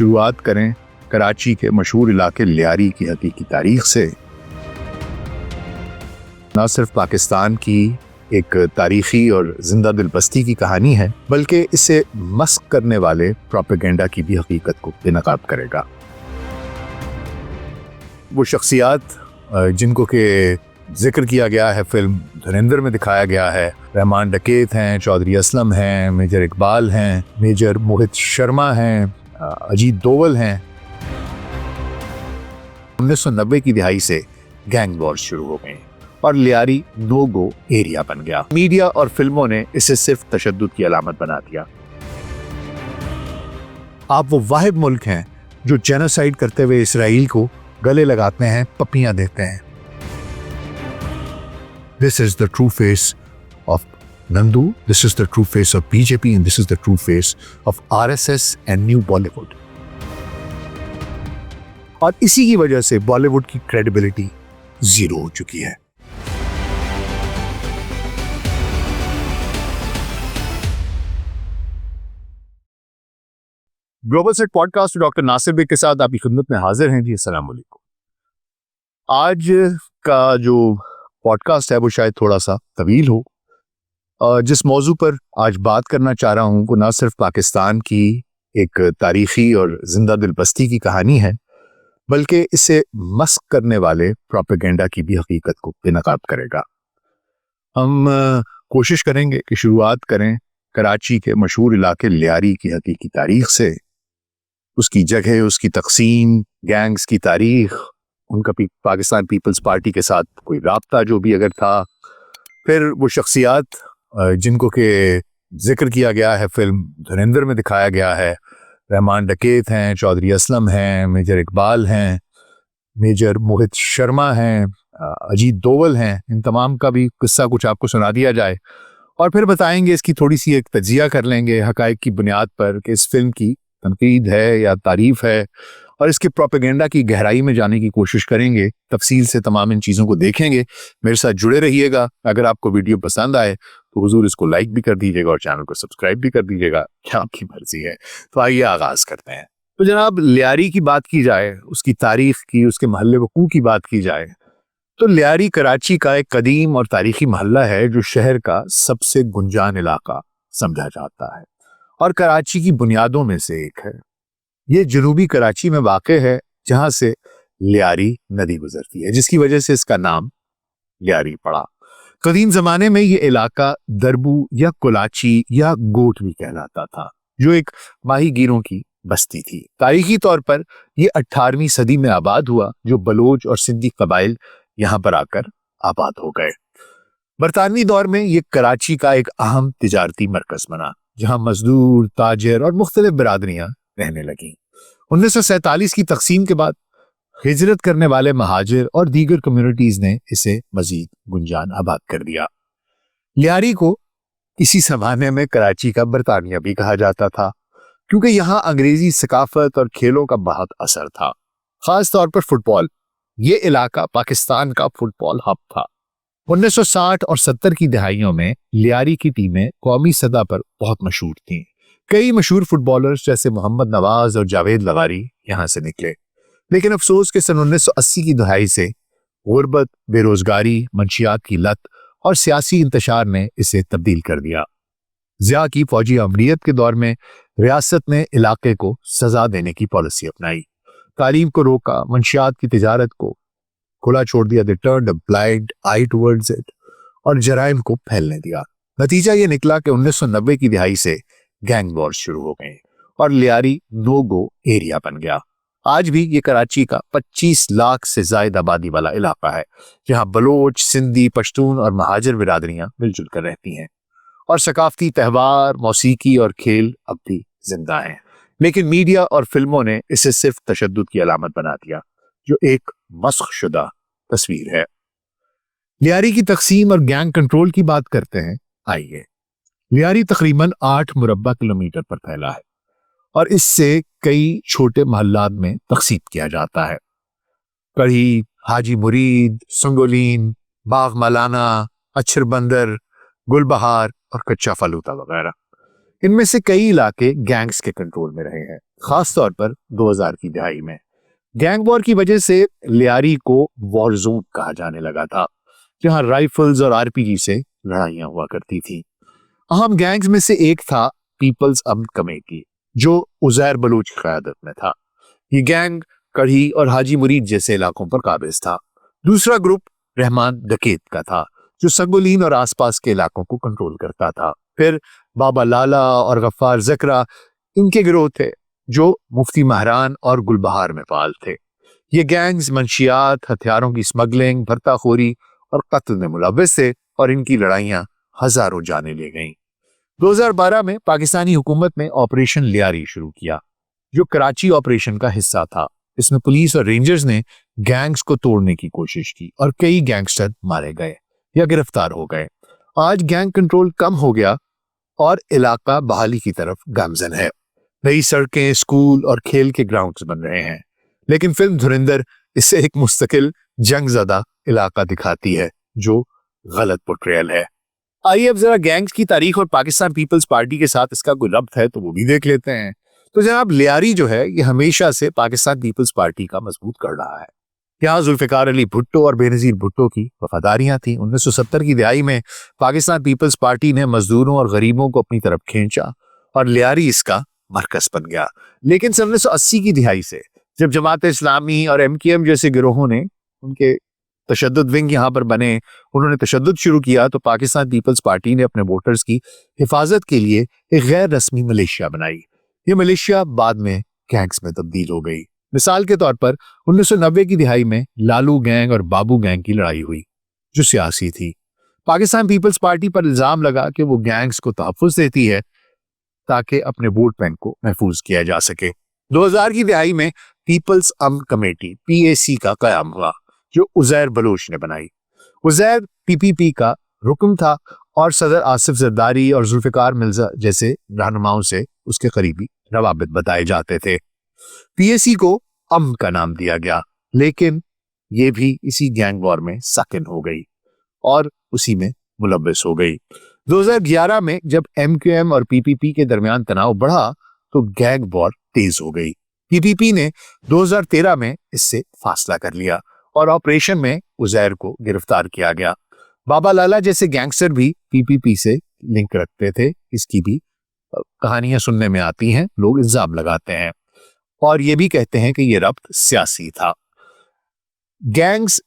शुरुआत करें कराची के मशहूर इलाके लियारी की हकीकी तारीख से। न सिर्फ पाकिस्तान की एक तारीखी और जिंदा दिल बस्ती की कहानी है, बल्कि इसे मस्क करने वाले प्रोपेगेंडा की भी हकीकत को बेनकाब करेगा। वो शख्सियात जिनको के जिक्र किया गया है, फिल्म धुरंधर में दिखाया गया है, रहमान डकैत हैं, चौधरी असलम हैं, मेजर इकबाल हैं, मेजर मोहित शर्मा हैं, अजीत दोवल हैं। 1990 की दिहाई से गैंग वॉर्स शुरू हो गए और लियारी नो गो एरिया बन गया। मीडिया और फिल्मों ने इसे सिर्फ तशद्दुद की अलामत बना दिया। आप वो वाहिद मुल्क हैं जो जेनोसाइड करते हुए इसराइल को गले लगाते हैं, पप्पियां देते हैं। This is the true face of Nandu, this is the true face of BJP, and this is the true face of RSS and New Bollywood. और इसी की वजह से बॉलीवुड की क्रेडिबिलिटी जीरो हो चुकी है। Global set podcast doctor Nasir Baig के साथ आपकी खिदमत में हाजिर हैं जी। अस्सलाम वालेकुम। आज का जो पॉडकास्ट है वो शायद थोड़ा सा तवील हो। जिस मौजू पर आज बात करना चाह रहा हूं वो ना सिर्फ पाकिस्तान की एक तारीखी और जिंदा दिल बस्ती की कहानी है, बल्कि इसे मस्क करने वाले प्रोपेगेंडा की भी हकीकत को बेनकाब करेगा। हम कोशिश करेंगे कि शुरुआत करें कराची के मशहूर इलाके लियारी की हकीकी तारीख से, उसकी जगह, उसकी तकसीम, गैंग्स की तारीख, उनका पाकिस्तान पीपल्स पार्टी के साथ कोई राब्ता जो भी अगर था, फिर वो शख्सियात जिनको के जिक्र किया गया है, फिल्म धुरंधर में दिखाया गया है, रहमान डकैत हैं, चौधरी असलम हैं, मेजर इकबाल हैं, मेजर मोहित शर्मा हैं, अजीत दोवल हैं, इन तमाम का भी किस्सा कुछ आपको सुना दिया जाए और फिर बताएंगे, इसकी थोड़ी सी एक तज्जिया कर लेंगे हकायक की बुनियाद पर कि इस फिल्म की तनकीद है या तारीफ है, और इसके प्रोपेगेंडा की गहराई में जाने की कोशिश करेंगे। तफसील से तमाम इन चीज़ों को देखेंगे। मेरे साथ जुड़े रहिएगा। अगर आपको वीडियो पसंद आए तो हुजूर इसको लाइक भी कर दीजिएगा और चैनल को सब्सक्राइब भी कर दीजिएगा, क्या आपकी मर्जी है। तो आइए आगाज करते हैं। तो जनाब, लियारी की बात की जाए, उसकी तारीख की, उसके महल्ले वकू की बात की जाए, तो लियारी कराची का एक कदीम और तारीखी महल्ला है जो शहर का सबसे गुंजान इलाका समझा जाता है और कराची की बुनियादों में से एक है। ये जनूबी कराची में वाक़ है जहां से लियारी नदी गुजरती है, जिसकी वजह से इसका नाम लियारी पड़ा। कदीम जमाने में ये इलाका दरबू या कुलाची या गोट भी कहलाता था, जो एक माहीगीरों की बस्ती थी। तारीखी तौर पर यह 18वीं सदी में आबाद हुआ, जो बलोच और सिंधी कबाइल यहां पर आकर आबाद हो गए। बरतानवी दौर में यह कराची का एक अहम तिजारती मरकज बना, जहां मजदूर, ताजर और मुख्तलिफ बिरादरियां रहने लगी। 1947 की तकसीम के बाद हिजरत करने वाले महाजिर और दीगर कम्युनिटीज ने इसे मजीद गुंजान आबाद कर दिया। लियारी को इसी जमाने में कराची का बरतानिया भी कहा जाता था, क्योंकि यहाँ अंग्रेजी सकाफत और खेलों का बहुत असर था, खास तौर पर फुटबॉल। ये इलाका पाकिस्तान का फुटबॉल हब था। 1960 और 70 की दहाइयों में लियारी की टीमें कौमी सतह पर बहुत मशहूर थीं। कई मशहूर फुटबॉलर्स जैसे मोहम्मद नवाज और जावेद लगारी यहाँ से निकले। लेकिन अफसोस के सन 1980 की दहाई से गुर्बत, बेरोजगारी, मंशियात की लत और सियासी इंतशार ने इसे तब्दील कर दिया। ज़िया की फौजी अमरीत के दौर में रियासत ने इलाके को सजा देने की पॉलिसी अपनाई, तालीम को रोका, मंशियात की तिजारत को खुला छोड़ दिया, दे turned a blind I towards it, और जराइम को फैलने दिया। नतीजा ये निकला कि 1990 की दिहाई से गैंग वॉर्स शुरू हो गए और लियारी नो गो एरिया बन गया। आज भी ये कराची का 25 लाख से ज्यादा आबादी वाला इलाका है, जहां बलोच, सिंधी, पश्तून और महाजिर बिरादरियां मिलजुल कर रहती हैं और सकाफती त्यौहार, मौसीकी और खेल अब भी जिंदा हैं। लेकिन मीडिया और फिल्मों ने इसे सिर्फ तशद्दुद की अलामत बना दिया, जो एक मस्ख शुदा तस्वीर है। लियारी की तकसीम और गैंग कंट्रोल की बात करते हैं। आइए, लियारी तकरीबन 8 मुरब्बा किलोमीटर पर फैला है और इससे कई छोटे मोहल्लात में तकसीम किया जाता है। कढ़ी, हाजी मुरीद, संगोलीन, बाग मलाना, अच्छर बंदर, गुलबहार और कच्चा फलूदा वगैरह। इनमें से कई इलाके गैंग्स के कंट्रोल में रहे हैं, खासतौर पर 2000 की दहाई में। गैंग वॉर की वजह से लियारी को वॉर जोन कहा जाने लगा था, जहां राइफल्स और आरपीजी से लड़ाइयां हुआ करती थी। अहम गैंग्स में से एक था पीपल्स अमन कमेटी, जो उजैर बलूच की क़यादत में था। ये गैंग कढ़ी और हाजी मुरीद जैसे इलाकों पर काबिज था। दूसरा ग्रुप रहमान डकैत का था, जो संगोलीन और आसपास के इलाकों को कंट्रोल करता था। फिर बाबा लाला और गफ्फार जकरा इनके गिरोह थे, जो मुफ्ती महरान और गुलबहार में फाल थे। ये गैंग्स मंशियात, हथियारों की स्मगलिंग, भर्ताखोरी और कत्ल में मुलव्वस थे, और इनकी लड़ाइयां हजारों जाने ले गईं। 2012 में पाकिस्तानी हुकूमत ने ऑपरेशन लियारी शुरू किया, जो कराची ऑपरेशन का हिस्सा था। इसमें पुलिस और रेंजर्स ने गैंग्स को तोड़ने की कोशिश की और कई गैंगस्टर मारे गए या गिरफ्तार हो गए। आज गैंग कंट्रोल कम हो गया और इलाका बहाली की तरफ गामजन है। नई सड़कें, स्कूल और खेल के ग्राउंड्स बन रहे हैं, लेकिन फिल्म धुरंधर इसे एक मुस्तकिल जंगज़दा इलाका दिखाती है, जो गलत पोर्ट्रेयल है। आइए अब जरा गैंग्स की तारीख और पाकिस्तान पीपल्स पार्टी के साथ इसका कोई रब्त है तो वो भी देख लेते हैं। तो जनाब, लियारी जो है ये हमेशा से पाकिस्तान पीपल्स पार्टी का मजबूत कर रहा है। यहाँ जुल्फिकार अली भुट्टो और बेनजीर भुट्टो की वफादारियां थी। 1970 की दिहाई में पाकिस्तान पीपल्स पार्टी ने मजदूरों और गरीबों को अपनी तरफ खींचा और लियारी इसका मरकज बन गया। लेकिन 1980 की दिहाई से जब जमात इस्लामी और MKM जैसे गिरोहों ने, उनके तशद्दुद विंग यहाँ पर बने, उन्होंने तशद्दुद शुरू किया, तो पाकिस्तान पीपल्स पार्टी ने अपने वोटर्स की हिफाजत के लिए एक गैर रस्मी मलेशिया बनाई। ये मलेशिया बाद में गैंग्स में तब्दील हो गई। मिसाल के तौर पर 1990 की दिहाई में लालू गैंग और बाबू गैंग की लड़ाई हुई, जो सियासी थी। पाकिस्तान पीपल्स पार्टी पर इल्जाम लगा कि वो गैंग्स को तहफ्फुज़ देती है ताकि अपने वोट बैंक को महफूज किया जा सके। 2000 की दिहाई में पीपल्स अमन कमेटी PAC का कयाम हुआ, जो उजैर बलोच ने बनाई। उजैर PPP का रुकन था और सदर आसिफ जरदारी और जुल्फिकार मिर्जा जैसे रहनुमाओं से उसके करीबी रवाबित बताए जाते थे। PAC को अमन का नाम दिया गया, लेकिन ये भी इसी गैंग वॉर में साकिन हो गई और उसी में मुलव्वस हो गई। 2011 में जब MKM और PPP के दरमियान तनाव बढ़ा तो गैंग वॉर तेज हो गई। PPP ने 2013 में इससे फासला कर लिया और ऑपरेशन में उजैर को गिरफ्तार किया गया। बाबा लाला जैसे गैंगस्टर भी PPP से लिंक रखते थे, इसकी भी कहानियां सुनने में आती हैं। लोग इल्जाम लगाते हैं और ये भी कहते हैं कि ये रब्त सियासी था। गैंग्स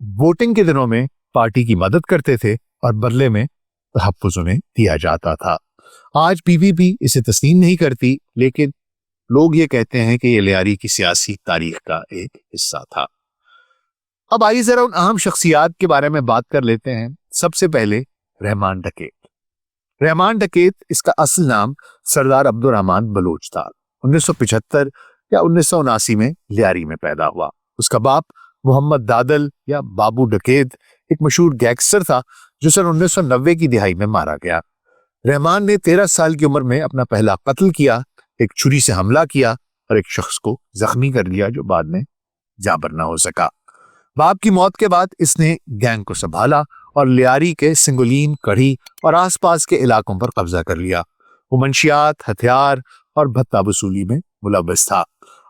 वोटिंग के दिनों में पार्टी की मदद करते थे और बदले में तहफ्फुज़ उन्हें दिया जाता था। आज PPP इसे तस्लीम नहीं करती, लेकिन लोग ये कहते हैं कि ये लियारी की सियासी तारीख का एक हिस्सा था। अब आइए जरा उन अहम शख्सियात के बारे में बात कर लेते हैं। सबसे पहले रहमान डकैत। रहमान डकैत, इसका असल नाम सरदार अब्दुर्रहमान बलोच था। 1975 या 1979 में लियारी में पैदा हुआ। उसका बाप मोहम्मद दादल या बाबू डकैत एक मशहूर गैंगस्टर था, जो सन 1990 की दिहाई में मारा गया। रहमान ने 13 साल की उम्र में अपना पहला कत्ल किया, एक छुरी से हमला किया और एक शख्स को जख्मी कर दिया, जो बाद में जाबर ना हो सका। बाप की मौत के बाद इसने गैंग को संभाला और लियारी के सिंगोलीन, कढ़ी और आसपास के इलाकों पर कब्जा कर लिया। वो मंशियात, हथियार और भत्ता वसूली में मुलव्वस था।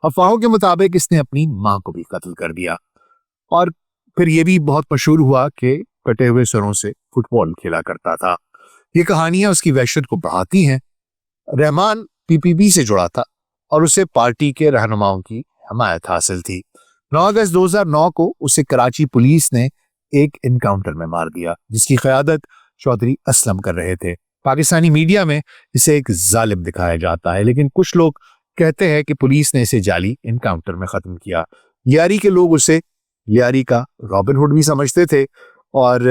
अफवाहों के मुताबिक इसने अपनी मां को भी कत्ल कर दिया और फिर यह भी बहुत मशहूर हुआ कि कटे हुए सरों से फुटबॉल खेला करता था। ये कहानियां उसकी वहशत को बढ़ाती हैं। रहमान PPP से जुड़ा था और उसे पार्टी के रहनुमाओं की हमायत हासिल थी। 9 अगस्त 2009 को उसे कराची पुलिस ने एक इनकाउंटर में मार दिया, जिसकी क़यादत चौधरी असलम कर रहे थे। पाकिस्तानी मीडिया में इसे एक जालिम दिखाया जाता है, लेकिन कुछ लोग कहते हैं कि पुलिस ने इसे जाली इनकाउंटर में खत्म किया। लियारी के लोग उसे लियारी का रॉबिन हुड भी समझते थे और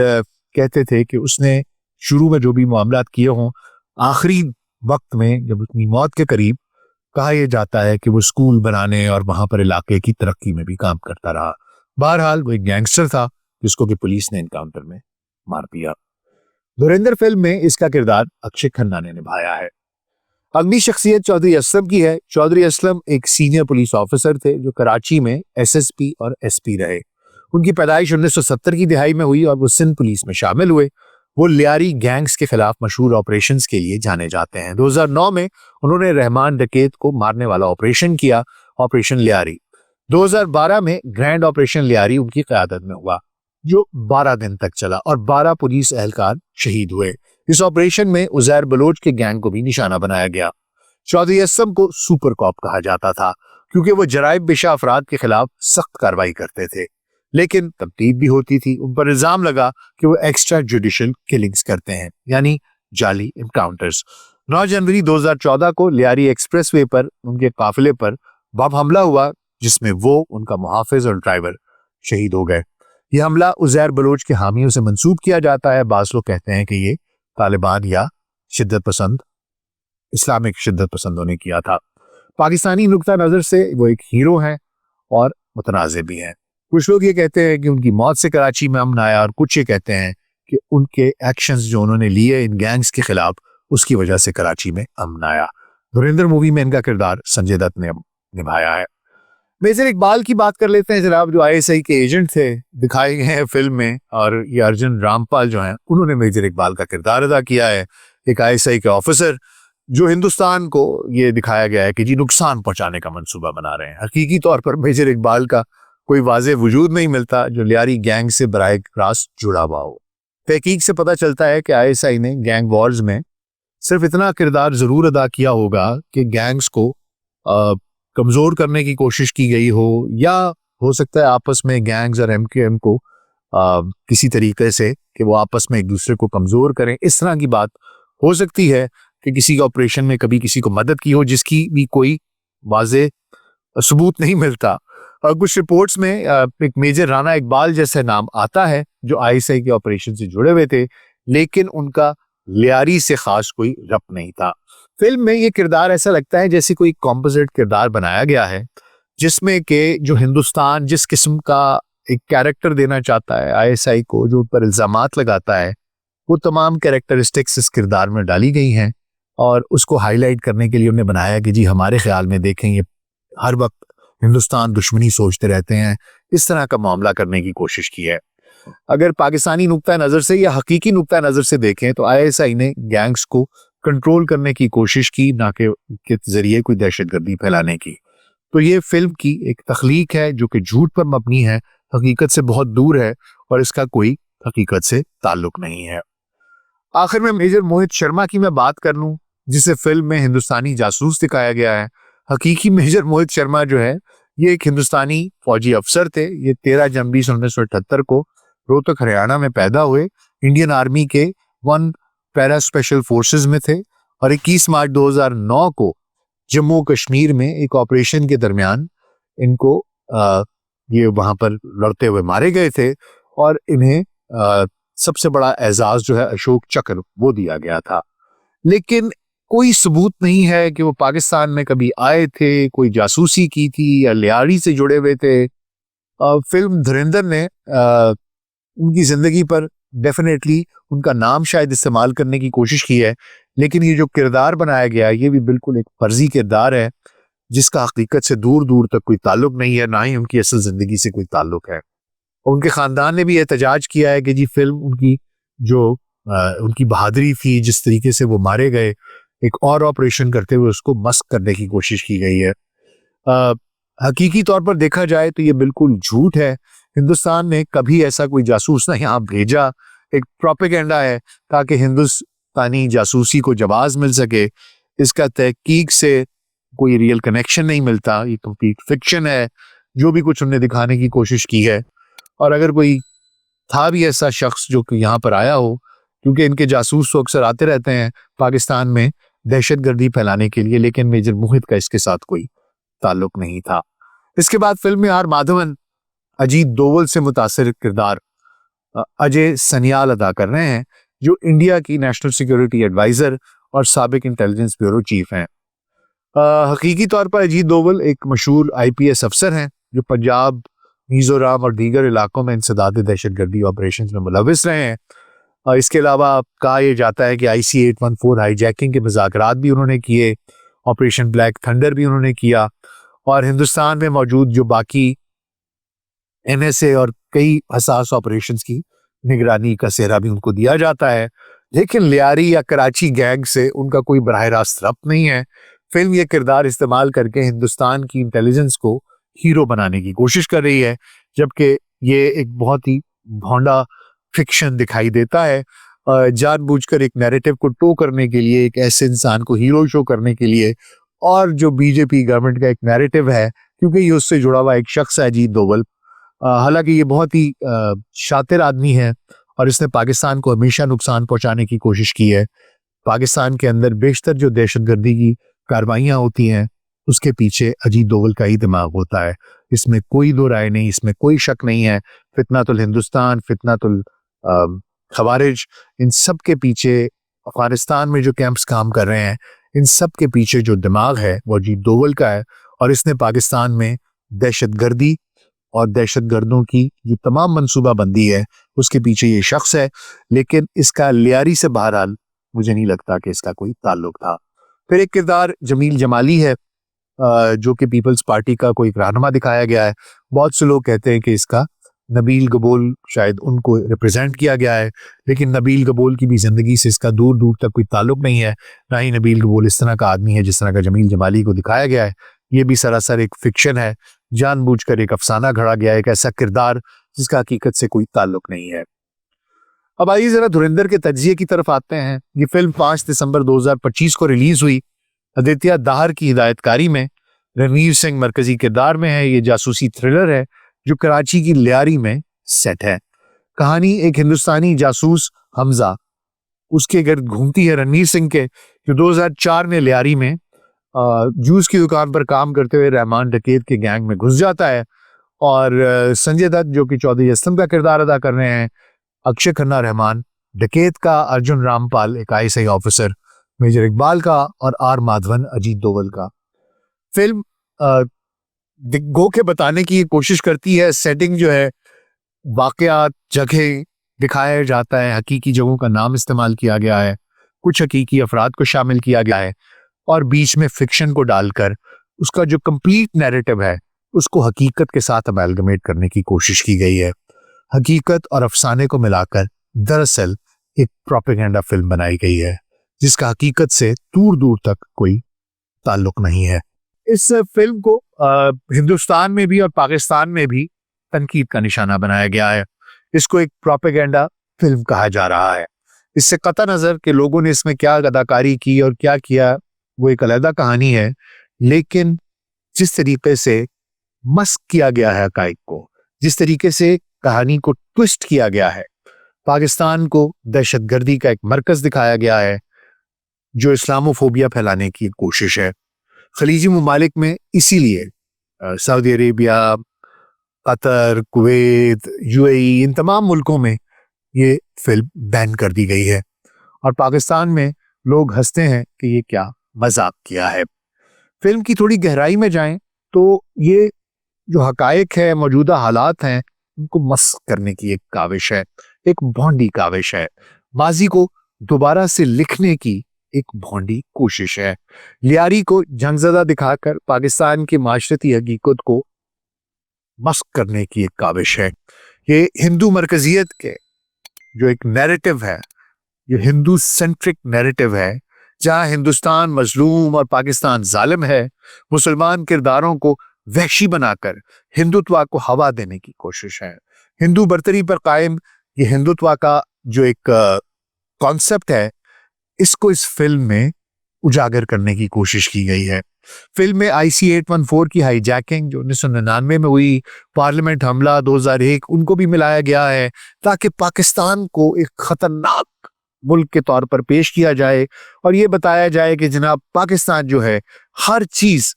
कहते थे कि उसने शुरू में जो भी मामलात किए हों, आखिरी वक्त में जब अपनी मौत के करीब, कहा यह जाता है कि वो स्कूल बनाने और वहां पर इलाके की तरक्की में भी काम करता रहा। बहरहाल वो एक गैंगस्टर था जिसको कि पुलिस ने एनकाउंटर में मार दिया। धुरंधर फिल्म में इसका किरदार अक्षय खन्ना ने निभाया है। अगली शख्सियत चौधरी असलम की है। चौधरी असलम एक सीनियर पुलिस ऑफिसर थे जो कराची में SSP और SP रहे। उनकी पैदाइश 1970 की दिहाई में हुई और वो सिंध पुलिस में शामिल हुए। वो लियारी गैंग्स के खिलाफ मशहूर ऑपरेशंस के लिए जाने जाते हैं। 2009 में उन्होंने रहमान डकैत को मारने वाला ऑपरेशन किया, ऑपरेशन लियारी। 2012 में ग्रैंड ऑपरेशन लियारी उनकी क़यादत में हुआ, जो 12 दिन तक चला और 12 पुलिस एहलकार शहीद हुए। इस ऑपरेशन में उज़ैर बलोच के गैंग को भी निशाना बनाया गया। चौधरी असम को सुपर कॉप कहा जाता था क्योंकि वो जराइम पेशा अफराद के खिलाफ सख्त कार्रवाई करते थे, लेकिन तब्दील भी होती थी। उन पर इल्जाम लगा कि वो एक्स्ट्रा जुडिशियल किलिंग्स करते हैं, यानी जाली इनकाउंटर्स। 9 जनवरी 2014 को लियारी एक्सप्रेसवे पर उनके काफिले पर बम हमला हुआ, जिसमें वो, उनका मुहाफिज और ड्राइवर शहीद हो गए। यह हमला उज़ैर बलोच के हामियों से मंसूब किया जाता है। बाज़ लोग कहते हैं कि ये तालिबान या शिद्दत पसंद, इस्लामिक शिद्दत पसंदों ने किया था। पाकिस्तानी नुक्ता नजर से वो एक हीरो हैं और मुतनाज़े भी हैं। कुछ लोग ये कहते हैं कि उनकी मौत से कराची में अमन आया और कुछ ये कहते हैं कि उनके एक्शंस जो उन्होंने लिए इन गैंग्स के खिलाफ, उसकी वजह से कराची में अमन आया। धुरंधर मूवी में इनका किरदार संजय दत्त ने निभाया है। मेजर इकबाल की बात कर लेते हैं जनाब, जो ISI के एजेंट थे, दिखाए गए हैं फिल्म में, और ये अर्जुन रामपाल जो हैं उन्होंने मेजर इकबाल का किरदार अदा किया है। एक ISI के ऑफिसर जो हिंदुस्तान को ये दिखाया गया है कि जी नुकसान पहुंचाने का मंसूबा बना रहे हैं। हकीकी तौर पर मेजर इकबाल का कोई वाज़े वजूद नहीं मिलता जो लियारी गैंग से बराह रास्त जुड़ा हुआ हो। तहकीक से पता चलता है कि ISI ने गैंग वॉर्स में सिर्फ इतना किरदार जरूर अदा किया होगा कि गैंग्स को कमजोर करने की कोशिश की गई हो, या हो सकता है आपस में गैंग्स और MKM को किसी तरीके से कि वो आपस में एक दूसरे को कमजोर करें, इस तरह की बात हो सकती है कि किसी के ऑपरेशन में कभी किसी को मदद की हो जिसकी भी कोई वाज़े सबूत नहीं मिलता। और कुछ रिपोर्ट्स में एक मेजर राना इकबाल जैसे नाम आता है जो ISI के ऑपरेशन से जुड़े हुए थे, लेकिन उनका लियारी से खास कोई रब्त नहीं था। फिल्म में ये किरदार ऐसा लगता है जैसे कोई कॉम्पोजिट किरदार बनाया गया है, जिसमें कि जो हिंदुस्तान जिस किस्म का एक कैरेक्टर देना चाहता है ISI को, जो उन पर इल्जामात लगाता है, वो तमाम कैरेक्टरिस्टिक्स इस किरदार में डाली गई हैं और उसको हाईलाइट करने के लिए उन्हें बनाया कि जी हमारे ख्याल में देखें ये हर वक्त हिंदुस्तान दुश्मनी सोचते रहते हैं, इस तरह का मामला करने की कोशिश की है। अगर पाकिस्तानी नुक्ता नज़र से या हकीकी नुक्ता नज़र से देखें तो ISI ने गैंग्स को कंट्रोल करने की कोशिश की, ना कि जरिए कोई दहशतगर्दी फैलाने की। तो ये फिल्म की एक तख्लीक है जो कि झूठ पर मबनी है, हकीकत से बहुत दूर है और इसका कोई हकीकत से ताल्लुक नहीं है। आखिर में मेजर मोहित शर्मा की मैं बात कर लूं, जिसे फिल्म में हिंदुस्तानी जासूस दिखाया गया है। हकीकी मेजर मोहित शर्मा जो है ये एक हिंदुस्तानी फौजी अफसर थे। ये 13 जनवरी 1978 को रोहतक हरियाणा में पैदा हुए। इंडियन आर्मी के 1 पैरा स्पेशल फोर्सेस में थे और 21 मार्च 2009 को जम्मू कश्मीर में एक ऑपरेशन के दरमियान इनको ये वहां पर लड़ते हुए मारे गए थे और इन्हें सबसे बड़ा एजाज जो है अशोक चक्र वो दिया गया था। लेकिन कोई सबूत नहीं है कि वो पाकिस्तान में कभी आए थे, कोई जासूसी की थी या लियारी से जुड़े हुए थे। फिल्म धुरंधर ने उनकी जिंदगी पर डेफिनेटली उनका नाम शायद इस्तेमाल करने की कोशिश की है, लेकिन ये जो किरदार बनाया गया ये भी बिल्कुल एक फर्जी किरदार है जिसका हकीकत से दूर दूर तक कोई ताल्लुक नहीं है, ना ही उनकी असल जिंदगी से कोई ताल्लुक है। और उनके खानदान ने भी एहतजाज किया है कि जी फिल्म उनकी जो उनकी बहादुरी थी, जिस तरीके से वो मारे गए, एक और ऑपरेशन करते हुए उसको मस्क करने की कोशिश की गई है। हकीकी तौर पर देखा जाए तो ये बिल्कुल झूठ है। हिंदुस्तान ने कभी ऐसा कोई जासूस ना यहाँ भेजा, एक प्रोपेगेंडा है ताकि हिंदुस्तानी जासूसी को जवाब मिल सके। इसका तहकीक से कोई रियल कनेक्शन नहीं मिलता, ये कंप्लीट फिक्शन है जो भी कुछ उन्होंने दिखाने की कोशिश की है। और अगर कोई था भी ऐसा शख्स जो कि यहाँ पर आया हो, क्योंकि इनके जासूस तो अक्सर आते रहते हैं पाकिस्तान में दहशतगर्दी फैलाने के लिए, लेकिन मेजर मोहित का इसके साथ कोई ताल्लुक नहीं था। इसके बाद फिल्म में R माधवन अजीत दोवल से मुतासिर किरदार अजय सनियाल अदा कर रहे हैं, जो इंडिया की नेशनल सिक्योरिटी एडवाइजर और साबिक इंटेलिजेंस ब्यूरो चीफ हैं। हकीकी तौर पर अजीत दोवल एक मशहूर IPS अफसर हैं जो पंजाब, मिजोरम और दीगर इलाकों में इंसदाद दहशतगर्दी ऑपरेशन में मुलविस रहे हैं। इसके अलावा कहा यह जाता है कि IC-814 हाईजैकिंग के मुज़ाकरात भी उन्होंने किए, ऑपरेशन ब्लैक थंडर भी उन्होंने किया, और हिंदुस्तान में मौजूद जो बाकी NSA और कई हसास ऑपरेशंस की निगरानी का सेहरा भी उनको दिया जाता है, लेकिन लियारी या कराची गैंग से उनका कोई बराह रास्त रब्त नहीं है। फिल्म ये किरदार इस्तेमाल करके हिंदुस्तान की इंटेलिजेंस को हीरो बनाने की कोशिश कर रही है, जबकि ये एक बहुत ही भोंडा फिक्शन दिखाई देता है। जानबूझकर एक नैरेटिव को टो करने के लिए, एक ऐसे इंसान को हीरो शो करने के लिए, और जो बीजेपी गवर्नमेंट का एक नैरेटिव है, क्योंकि ये उससे जुड़ा हुआ एक शख्स है अजीत दोवल। हालांकि ये बहुत ही शातिर आदमी है और इसने पाकिस्तान को हमेशा नुकसान पहुंचाने की कोशिश की है। पाकिस्तान के अंदर बेशतर जो दहशतगर्दी की कार्रवाइयाँ होती हैं, उसके पीछे अजीत दोवल का ही दिमाग होता है। इसमें कोई दो राय नहीं, इसमें कोई शक नहीं है। फितनातुल हिंदुस्तान, फितनातुल खवारिज, इन सब के पीछे, अफगानिस्तान में जो कैंप्स काम कर रहे हैं, इन सब के पीछे जो दिमाग है वो अजीत दोवल का है। और इसने पाकिस्तान में दहशतगर्दी और दहशतगर्दों की जो तमाम मनसूबाबंदी है, उसके पीछे ये शख्स है। लेकिन इसका लियारी से बहरहाल मुझे नहीं लगता कि इसका कोई ताल्लुक था। फिर एक किरदार जमील जमाली है, जो कि पीपल्स पार्टी का कोई रहनुमा दिखाया गया है। बहुत से लोग कहते हैं कि इसका नबील गबोल शायद उनको रिप्रेजेंट किया गया है, लेकिन नबील गबोल की भी जिंदगी से इसका दूर दूर तक कोई ताल्लुक नहीं है। ना ही नबील गबोल इस तरह का आदमी है जिस तरह का जमील जमाली को दिखाया गया है। ये भी सरासर एक फिक्शन है, जानबूझकर एक अफसाना घड़ा गया है, एक ऐसा किरदार जिसका हकीकत से कोई ताल्लुक नहीं है। अब आइए जरा धुरंधर के तज्जिए की तरफ आते हैं। ये फिल्म 5 दिसंबर 2025 को रिलीज हुई। आदित्य दाहर की हिदायतकारी में रणवीर सिंह मरकजी किरदार में है। ये जासूसी थ्रिलर है जो कराची की लियारी में सेट है। कहानी एक हिंदुस्तानी जासूस हमजा, उसके गिर्द घूमती है रणवीर सिंह के, जो 2004 में लियारी में जूस की दुकान पर काम करते हुए रहमान डकैत के गैंग में घुस जाता है। और संजय दत्त जो कि चौधरी असलम का किरदार अदा कर रहे हैं, अक्षय खन्ना रहमान डकैत का, अर्जुन रामपाल एक ISI ऑफिसर, मेजर इकबाल का, और R माधवन अजीत दोवल का। फिल्म गो के बताने की कोशिश करती है। सेटिंग जो है, वाकयात, जगह दिखाया जाता है, हकीकी जगहों का नाम इस्तेमाल किया गया है, कुछ हकीकी अफराद को शामिल किया गया है, और बीच में फिक्शन को डालकर उसका जो कंप्लीट नैरेटिव है उसको हकीकत के साथ अमेलगमेट करने की कोशिश की गई है। हकीकत और अफसाने को मिलाकर दरअसल एक प्रोपेगेंडा फिल्म बनाई गई है जिसका हकीकत से दूर दूर तक कोई ताल्लुक नहीं है। इस फिल्म को हिंदुस्तान में भी और पाकिस्तान में भी तनकीद का निशाना बनाया गया है। इसको एक प्रोपेगेंडा फिल्म कहा जा रहा है। इससे कता नजर कि लोगों ने इसमें क्या अदाकारी की और क्या किया वो एक अलग कहानी है, लेकिन जिस तरीके से मस्क किया गया है हकाइक को, जिस तरीके से कहानी को ट्विस्ट किया गया है, पाकिस्तान को दहशतगर्दी का एक मरकज दिखाया गया है जो इस्लामोफोबिया फैलाने की कोशिश है। खलीजी मुमालिक में इसीलिए Saudi Arabia, Qatar, Kuwait, UAE, इन तमाम मुल्कों में ये फिल्म बैन कर दी गई है और पाकिस्तान में लोग हंसते हैं कि ये क्या मजाक किया है। फिल्म की थोड़ी गहराई में जाएं तो ये जो हकायक है, मौजूदा हालात हैं, उनको मस्क करने की एक काविश है, एक भोंडी काविश है, माजी को दोबारा से लिखने की एक भोंडी कोशिश है। लियारी को जंगज़दा दिखाकर पाकिस्तान की माशरती हकीकत को मस्क करने की एक काविश है। ये हिंदू मरकजियत के जो एक नैरेटिव है, ये हिंदू सेंट्रिक नैरेटिव है, जहां हिंदुस्तान मजलूम और पाकिस्तान जालिम है, मुसलमान किरदारों को वहशी बनाकर हिंदुत्व को हवा देने की कोशिश है। हिंदू बर्तरी पर कायम ये हिंदुत्व का जो एक कॉन्सेप्ट है, इसको इस फिल्म में उजागर करने की कोशिश की गई है। फिल्म में IC-814 की हाईजैकिंग जो 1999 में हुई, पार्लियामेंट हमला 2001, उनको भी मिलाया गया है ताकि पाकिस्तान को एक खतरनाक मुल्क के तौर पर पेश किया जाए और ये बताया जाए कि जनाब पाकिस्तान जो है हर चीज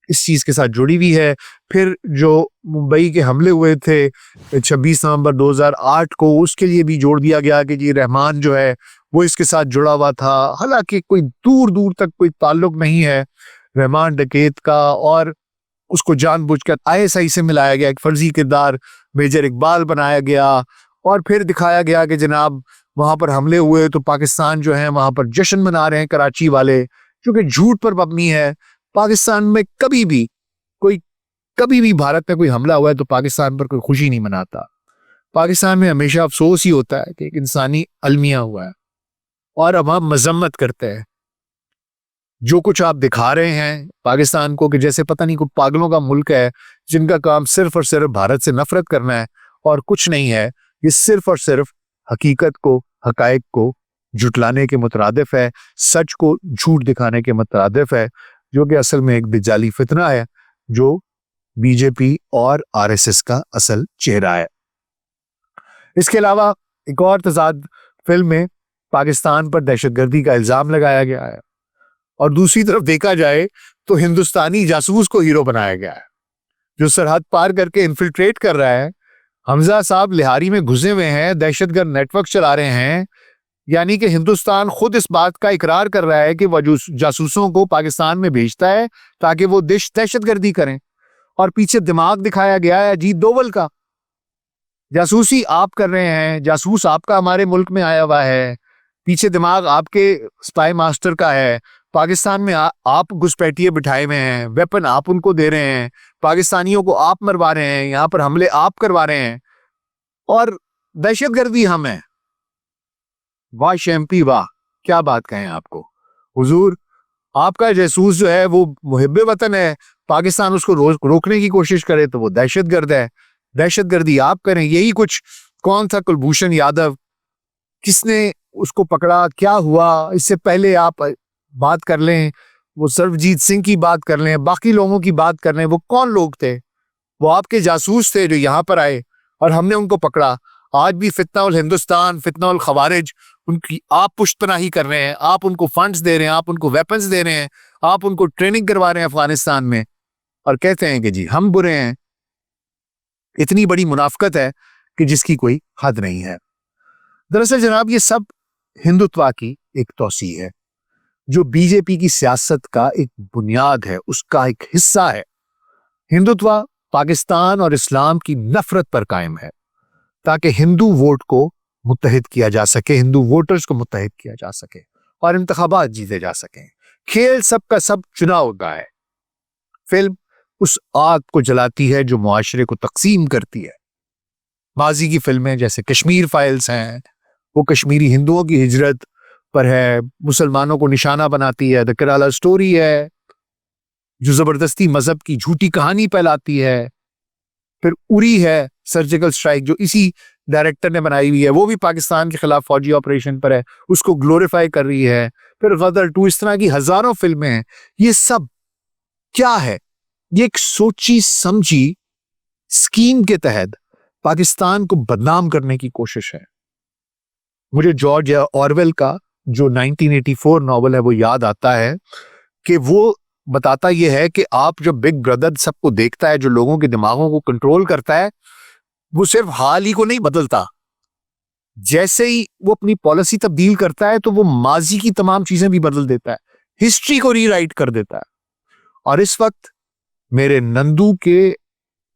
इस चीज के साथ जुड़ी हुई है। फिर जो मुंबई के हमले हुए थे 26 नवंबर 2008 को, उसके लिए भी जोड़ दिया गया कि जी रहमान जो है वो इसके साथ जुड़ा हुआ था, हालांकि कोई दूर दूर तक कोई ताल्लुक नहीं है रहमान डकैत का, और उसको जानबूझकर ISI से मिलाया गया, एक फर्जी किरदार मेजर इकबाल बनाया गया और फिर दिखाया गया कि जनाब वहां पर हमले हुए तो पाकिस्तान जो है वहां पर जश्न मना रहे हैं कराची वाले, जो कि झूठ पर मबनी है। पाकिस्तान में कभी भी भारत में कोई हमला हुआ है तो पाकिस्तान पर कोई खुशी नहीं मनाता। पाकिस्तान में हमेशा अफसोस ही होता है कि एक इंसानी अलमिया हुआ है और अब हम मजम्मत करते हैं। जो कुछ आप दिखा रहे हैं पाकिस्तान को कि जैसे पता नहीं कोई पागलों का मुल्क है जिनका काम सिर्फ और सिर्फ भारत से नफरत करना है और कुछ नहीं है, ये सिर्फ और सिर्फ हकीकत को, हकायक को झुटलाने के मुतरादिफ है, सच को झूठ दिखाने के मुतरादिफ है, जो कि असल में एक बिजाली फितना है जो बीजेपी और आरएसएस का असल चेहरा है। इसके अलावा एक और तजाद फिल्म में पाकिस्तान पर दहशतगर्दी का इल्जाम लगाया गया है और दूसरी तरफ देखा जाए तो हिंदुस्तानी जासूस को हीरो बनाया गया है जो सरहद पार करके इन्फिल्ट्रेट कर रहा है। हमजा साहब लिहारी में घुसे हुए हैं, दहशतगर्द नेटवर्क चला रहे हैं, यानी कि हिंदुस्तान खुद इस बात का इकरार कर रहा है कि वह जासूसों को पाकिस्तान में भेजता है ताकि वो दहशतगर्दी करें। और पीछे दिमाग दिखाया गया है अजीत डोवल का। जासूसी आप कर रहे हैं, जासूस आपका हमारे मुल्क में आया हुआ है, पीछे दिमाग आपके स्पाई मास्टर का है। पाकिस्तान में आप घुसपैठिए बिठाए हुए हैं, वेपन आप उनको दे रहे हैं, पाकिस्तानियों को आप मरवा रहे हैं, यहाँ पर हमले आप करवा रहे हैं और दहशतगर्दी हम हैं। वाह शैम्पी वाह, क्या बात कहें आपको हुजूर। आपका जासूस जो है वो मुहिब्बे वतन है, पाकिस्तान उसको रोकने की कोशिश करे तो वो दहशतगर्द है। दहशतगर्दी आप करें, यही कुछ कौन था कुलभूषण यादव, किसने उसको पकड़ा, क्या हुआ, इससे पहले आप बात कर लें, वो सर्वजीत सिंह की बात कर लें, बाकी लोगों की बात कर लें, वो कौन लोग थे? वो आपके जासूस थे जो यहाँ पर आए और हमने उनको पकड़ा। आज भी फितना उल हिंदुस्तान, फितना उल खवारिज, उनकी आप पुष्टपनाही कर रहे हैं, आप उनको फंड्स दे रहे हैं, आप उनको वेपन्स दे रहे हैं, आप उनको ट्रेनिंग करवा रहे हैं अफगानिस्तान में और कहते हैं कि जी हम बुरे हैं। इतनी बड़ी मुनाफकत है कि जिसकी कोई हद नहीं है। दरअसल जनाब ये सब हिंदुत्व की एक तौसी है जो बीजेपी की सियासत का एक बुनियाद है, उसका एक हिस्सा है। हिंदुत्व पाकिस्तान और इस्लाम की नफरत पर कायम है ताकि हिंदू वोट को मुत्तहिद किया जा सके, हिंदू वोटर्स को मुत्तहिद किया जा सके और इंतखाबात जीते जा सकें। खेल सबका सब चुनाव का है। फिल्म उस आग को जलाती है जो मुआशरे को तकसीम करती है। माजी की फिल्में जैसे कश्मीर फाइल्स हैं, वो कश्मीरी हिंदुओं की हिजरत पर है, मुसलमानों को निशाना बनाती है। द केराला स्टोरी है जो जबरदस्ती मजहब की झूठी कहानी फैलाती है। फिर उरी है, सर्जिकल स्ट्राइक, जो इसी डायरेक्टर ने बनाई हुई है, वो भी पाकिस्तान के खिलाफ फौजी ऑपरेशन पर है, उसको ग्लोरीफाई कर रही है। फिर गदर 2, इस तरह की हजारों फिल्में हैं। ये सब क्या है? ये एक सोची समझी स्कीम के तहत पाकिस्तान को बदनाम करने की कोशिश है। मुझे जॉर्ज ऑरवेल का जो 1984 नॉवल है वो याद आता है कि वो बताता यह है कि आप जब बिग ब्रदर सबको देखता है, जो लोगों के दिमागों को कंट्रोल करता है, वो सिर्फ हाल ही को नहीं बदलता, जैसे ही वो अपनी पॉलिसी तब्दील करता है तो वो माजी की तमाम चीजें भी बदल देता है, हिस्ट्री को रीराइट कर देता है। और इस वक्त मेरे नंदू की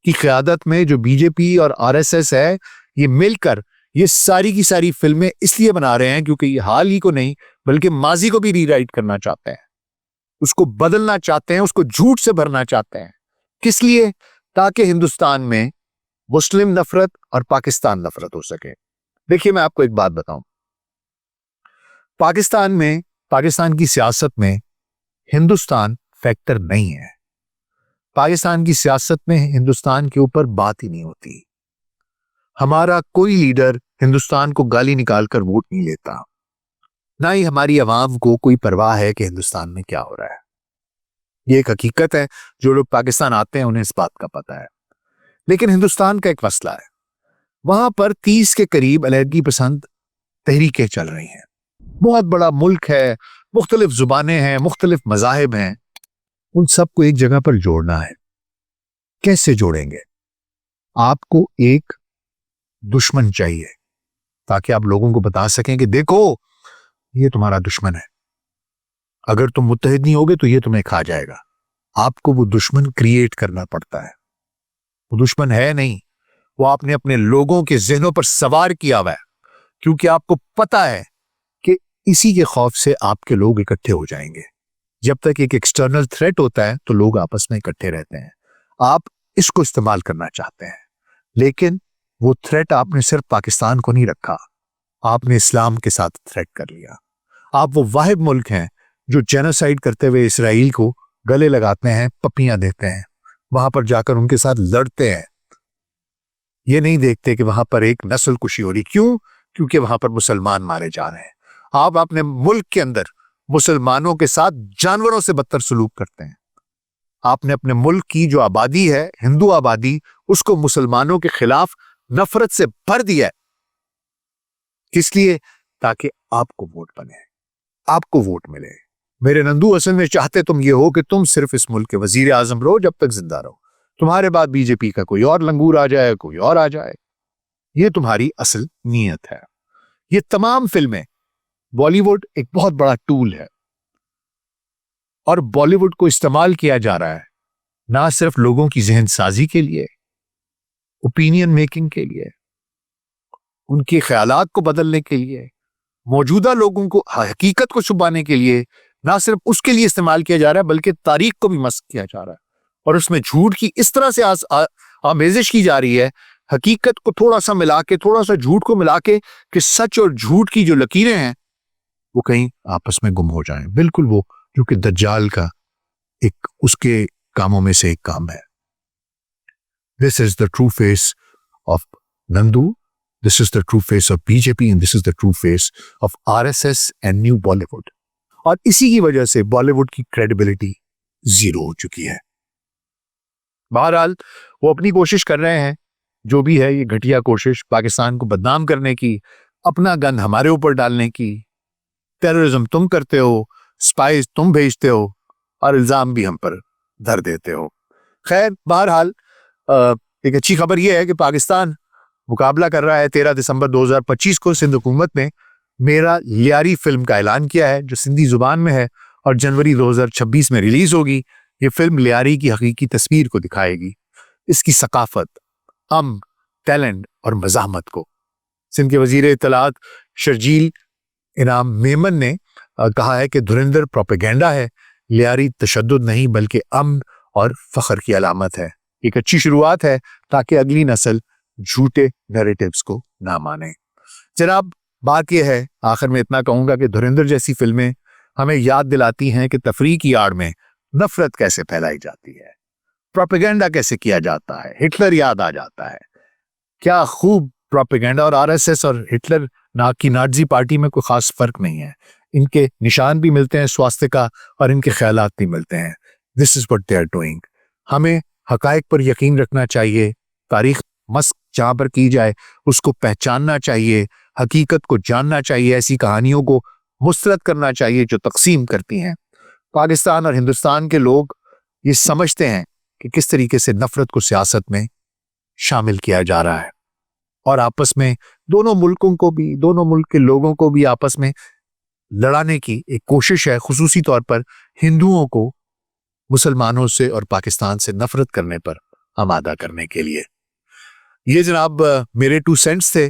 क़यादत में जो बीजेपी और आरएसएस है, ये मिलकर ये सारी की सारी फिल्में इसलिए बना रहे हैं क्योंकि ये हाल ही को नहीं बल्कि माजी को भी रीराइट करना चाहते हैं, उसको बदलना चाहते हैं, उसको झूठ से भरना चाहते हैं। किस लिए? ताकि हिंदुस्तान में मुस्लिम नफरत और पाकिस्तान नफरत हो सके। देखिए मैं आपको एक बात बताऊं, पाकिस्तान की सियासत में हिंदुस्तान फैक्टर नहीं है। पाकिस्तान की सियासत में हिंदुस्तान के ऊपर बात ही नहीं होती। हमारा कोई लीडर हिंदुस्तान को गाली निकालकर वोट नहीं लेता, ना ही हमारी आवाम को कोई परवाह है कि हिंदुस्तान में क्या हो रहा है। ये एक हकीकत है, जो लोग पाकिस्तान आते हैं उन्हें इस बात का पता है। लेकिन हिंदुस्तान का एक मसला है, वहां पर 30 के करीब अलहदगी पसंद तहरीकें चल रही हैं। बहुत बड़ा मुल्क है, मुख्तलिफ जुबानें हैं, मुख्तलिफ मजाहिब हैं, उन सबको एक जगह पर जोड़ना है। कैसे जोड़ेंगे? आपको एक दुश्मन चाहिए ताकि आप लोगों को बता सकें कि देखो ये तुम्हारा दुश्मन है, अगर तुम मुत्तहिद नहीं होगे तो ये तुम्हें खा जाएगा। आपको वो दुश्मन क्रिएट करना पड़ता है। वो दुश्मन है नहीं, वो आपने अपने लोगों के जहनों पर सवार किया हुआ है, क्योंकि आपको पता है कि इसी के खौफ से आपके लोग इकट्ठे हो जाएंगे। जब तक एक एक्सटर्नल थ्रेट होता है तो लोग आपस में इकट्ठे रहते हैं। आप इसको इस्तेमाल करना चाहते हैं, लेकिन वो थ्रेट आपने सिर्फ पाकिस्तान को नहीं रखा, आपने इस्लाम के साथ थ्रेट कर लिया। आप वो वाहिद मुल्क हैं जो जेनोसाइड करते हुए इसराइल को गले लगाते हैं, पपियां देते हैं, वहां पर जाकर उनके साथ लड़ते हैं। ये नहीं देखते कि वहां पर एक नस्ल कुशी हो रही। क्यों? क्योंकि वहां पर मुसलमान मारे जा रहे हैं। आप अपने मुल्क के अंदर मुसलमानों के साथ जानवरों से बदतर सलूक करते हैं। आपने अपने मुल्क की जो आबादी है, हिंदू आबादी, उसको मुसलमानों के खिलाफ नफरत से भर दिया है। किस लिए? ताकि आपको वोट बने, आपको वोट मिले। मेरे नंदू असल में चाहते तुम ये हो कि तुम सिर्फ इस मुल्क के वजीर आजम रहो जब तक जिंदा रहो, तुम्हारे बाद बीजेपी का कोई और लंगूर आ जाए, कोई और आ जाए। ये तुम्हारी असल नीयत है। ये तमाम फिल्में, बॉलीवुड एक बहुत बड़ा टूल है और बॉलीवुड को इस्तेमाल किया जा रहा है ना सिर्फ लोगों की जहन साजी के लिए, ओपिनियन मेकिंग के लिए, उनके ख्यालात को बदलने के लिए, मौजूदा लोगों को हकीकत को छुपाने के लिए, ना सिर्फ उसके लिए इस्तेमाल किया जा रहा है बल्कि तारीख को भी मस्क किया जा रहा है। और उसमें झूठ की इस तरह से आमेजिश की जा रही है, हकीकत को थोड़ा सा मिला के, थोड़ा सा झूठ को मिला के, कि सच और झूठ की जो लकीरें हैं वो कहीं आपस में गुम हो जाएं। बिल्कुल वो जो कि दज्जाल का एक उसके कामों में से एक काम है। This is the true face of Nandu, this is the true face of BJP and this is the true face of RSS and new Bollywood. और इसी की वजह से बॉलीवुड की क्रेडिबिलिटी जीरो हो चुकी है। बहरहाल वो अपनी कोशिश कर रहे हैं, जो भी है ये घटिया कोशिश पाकिस्तान को बदनाम करने की, अपना गन हमारे ऊपर डालने की। टेररिज्म तुम करते हो, स्पाइस तुम भेजते हो और इल्जाम भी हम पर धर देते हो। खैर, बहरहाल एक अच्छी खबर यह है कि पाकिस्तान मुकाबला कर रहा है। 13 दिसंबर 2025 को सिंध हुकूमत ने मेरा लियारी फिल्म का ऐलान किया है, जो सिंधी जुबान में है और जनवरी 2026 में रिलीज होगी। ये फिल्म लियारी की हकीकी तस्वीर को दिखाएगी, इसकी सकाफत, टैलेंट और मज़ाहमत को। सिंध के वजीर इत्तलात शर्जील इनाम मेमन ने कहा है कि धुरंधर प्रोपेगेंडा है, लियारी तशद्दुद नहीं बल्कि अमन और फख्र की अलामत है। एक अच्छी शुरुआत है ताकि अगली नस्ल झूठे नैरेटिव्स को ना माने। जनाब, बात यह है, आखिर में इतना कहूंगा कि धुरंधर जैसी फिल्में हमें याद दिलाती हैं कि तफरीह की आड़ में नफरत कैसे फैलाई जाती है, प्रोपेगेंडा कैसे किया जाता है। हिटलर याद आ जाता है, क्या खूब प्रोपेगेंडा। और आरएसएस और हिटलर की नाजी पार्टी में कोई खास फर्क नहीं है। इनके निशान भी मिलते हैं स्वास्थ्य का और इनके ख्यालात भी मिलते हैं। This is what they are doing. हमें हकायक पर यकीन रखना चाहिए, तारीख मस्क जहां पर की जाए उसको पहचानना चाहिए, हकीकत को जानना चाहिए, ऐसी कहानियों को मुस्तरद करना चाहिए जो तकसीम करती हैं। पाकिस्तान और हिंदुस्तान के लोग ये समझते हैं कि किस तरीके से नफरत को सियासत में शामिल किया जा रहा है और आपस में दोनों मुल्कों को भी, दोनों मुल्क के लोगों को भी आपस में लड़ाने की एक कोशिश है, खुसूसी तौर पर हिंदुओं को मुसलमानों से और पाकिस्तान से नफरत करने पर आमादा करने के लिए। ये जनाब मेरे 2 सेंट्स थे।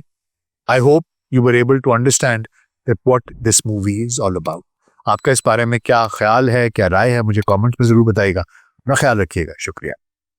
I hope you were able to understand that what this movie is all about. आपका इस बारे में क्या ख्याल है, क्या राय है, मुझे कमेंट्स में जरूर बताइएगा। अपना ख्याल रखिएगा। शुक्रिया।